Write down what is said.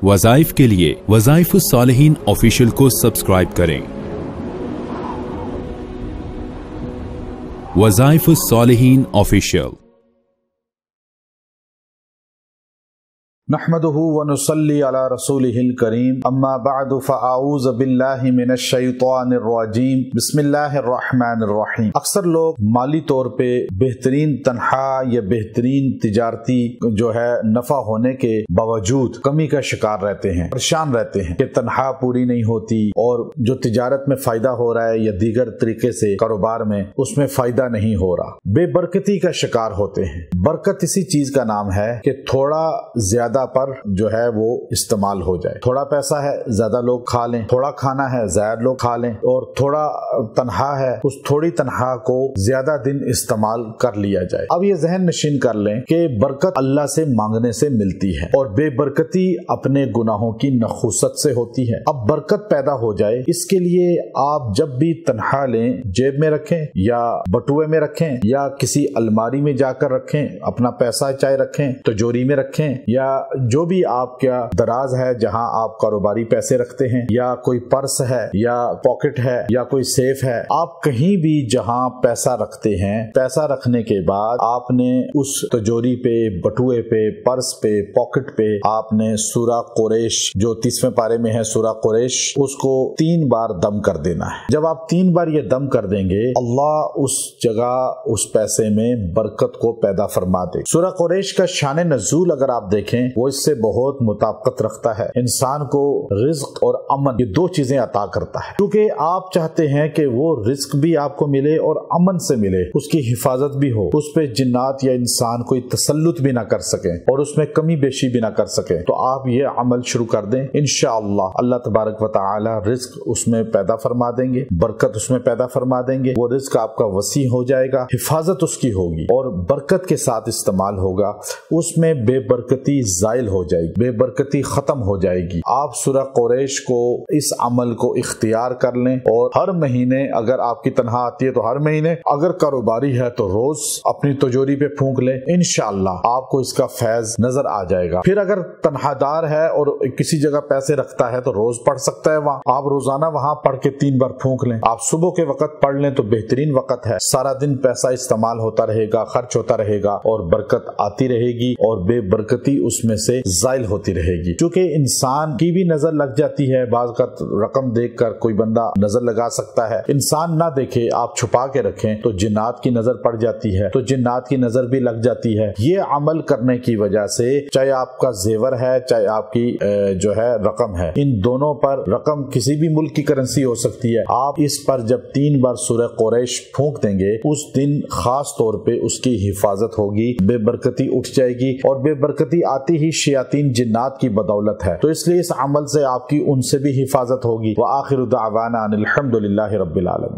वज़ाइफ के लिए वज़ाइफ सालिहीन ऑफिशियल को सब्सक्राइब करें। वज़ाइफ सालिहीन ऑफिशियल। नहमदुहु व नुसल्ली अला रसूलिहिल करीम, अम्मा बअदु फ़अऊज़ु बिल्लाहि मिनश शैतानिर रजीम, बिस्मिल्लाहिर रहमानिर रहीम। अक्सर लोग माली तौर पे बेहतरीन तनहा या बेहतरीन तिजारती जो है नफा होने के बावजूद कमी का शिकार रहते हैं, परेशान रहते हैं कि तनहा पूरी नहीं होती और जो तिजारत में फायदा हो रहा है या दीगर तरीके से कारोबार में उसमें फायदा नहीं हो रहा, बेबरकती का शिकार होते हैं। बरकत इसी चीज का नाम है कि थोड़ा ज्यादा पर जो है वो इस्तेमाल हो जाए। थोड़ा पैसा है, ज्यादा लोग खा लें, थोड़ा खाना है, ज्यादा लोग खा लें, और थोड़ा तनहा है, उस थोड़ी तनहा को ज्यादा दिन इस्तेमाल कर लिया जाए। अब ये जहन नशीन कर लें कि बरकत अल्लाह से मांगने से मिलती है और बेबरकती अपने गुनाहों की नखुसत से होती है। अब बरकत पैदा हो जाए, इसके लिए आप जब भी तनहा लें, जेब में रखें या बटुए में रखें या किसी अलमारी में जाकर रखें, अपना पैसा चाहे रखें, तिजोरी में रखें या जो भी आपका दराज है जहां आप कारोबारी पैसे रखते हैं, या कोई पर्स है या पॉकेट है या कोई सेफ है, आप कहीं भी जहां पैसा रखते हैं, पैसा रखने के बाद आपने उस तिजोरी पे, बटुए पे, पर्स पे, पॉकेट पे आपने सूरा कुरैश जो 30वें पारे में है, सूरा कुरैश, उसको 3 बार दम कर देना है। जब आप 3 बार ये दम कर देंगे, अल्लाह उस जगह उस पैसे में बरकत को पैदा फरमा दे। सूरा कुरैश का शान नज़ूल अगर आप देखें वो इससे बहुत मुताबिकत रखता है। इंसान को रिज्क और अमन, ये 2 चीजें अता करता है, क्योंकि आप चाहते हैं कि वो रिज्क भी आपको मिले और अमन से मिले, उसकी हिफाजत भी हो, उस पे जिन्नात या इंसान कोई तसल्लुत भी ना कर सके और उसमें कमी बेशी भी ना कर सके। तो आप ये अमल शुरू कर दें, इंशाअल्लाह अल्लाह तबारक व तआला रिज्क उसमें पैदा फरमा देंगे, बरकत उसमें पैदा फरमा देंगे। वो रिज्क आपका वसी हो जाएगा, हिफाजत उसकी होगी और बरकत के साथ इस्तेमाल होगा, उसमें बेबरकती ज़ाइल हो जाएगी, बेबरकती खत्म हो जाएगी। आप सूरा कुरैश को, इस अमल को इख्तियार कर लें और हर महीने, अगर आपकी तनहा आती है तो हर महीने, अगर कारोबारी है तो रोज अपनी तिजोरी पे फूंक लें, इंशाअल्लाह आपको इसका फैज नजर आ जाएगा। फिर अगर तनहादार है और किसी जगह पैसे रखता है तो रोज पढ़ सकता है, वहाँ आप रोजाना वहाँ पढ़ के 3 बार फूंक लें। आप सुबह के वक्त पढ़ लें तो बेहतरीन वक्त है, सारा दिन पैसा इस्तेमाल होता रहेगा, खर्च होता रहेगा और बरकत आती रहेगी और बेबरकती उसमें से जाइल होती रहेगी। क्योंकि इंसान की भी नजर लग जाती है, बाज़ का रकम देखकर कोई बंदा नजर लगा सकता है, इंसान ना देखे, आप छुपा के रखें तो जिन्नात की नजर पड़ जाती है, तो जिन्नात की नजर भी लग जाती है। ये अमल करने की वजह से, चाहे आपका जेवर है, चाहे आपकी जो है रकम है, इन दोनों पर, रकम किसी भी मुल्क की करेंसी हो सकती है, आप इस पर जब 3 बार सूरह कुरैश फूंक देंगे, उस दिन खास तौर पे उसकी हिफाजत होगी, बेबरकती उठ जाएगी और बेबरकती आती ही शयातीन जिन्नात की बदौलत है। तो इसलिए इस अमल से आपकी उनसे भी हिफाजत होगी। व आखिरु दावाना अनिल हम्दुलिल्लाहि रब्बिल आलमीन।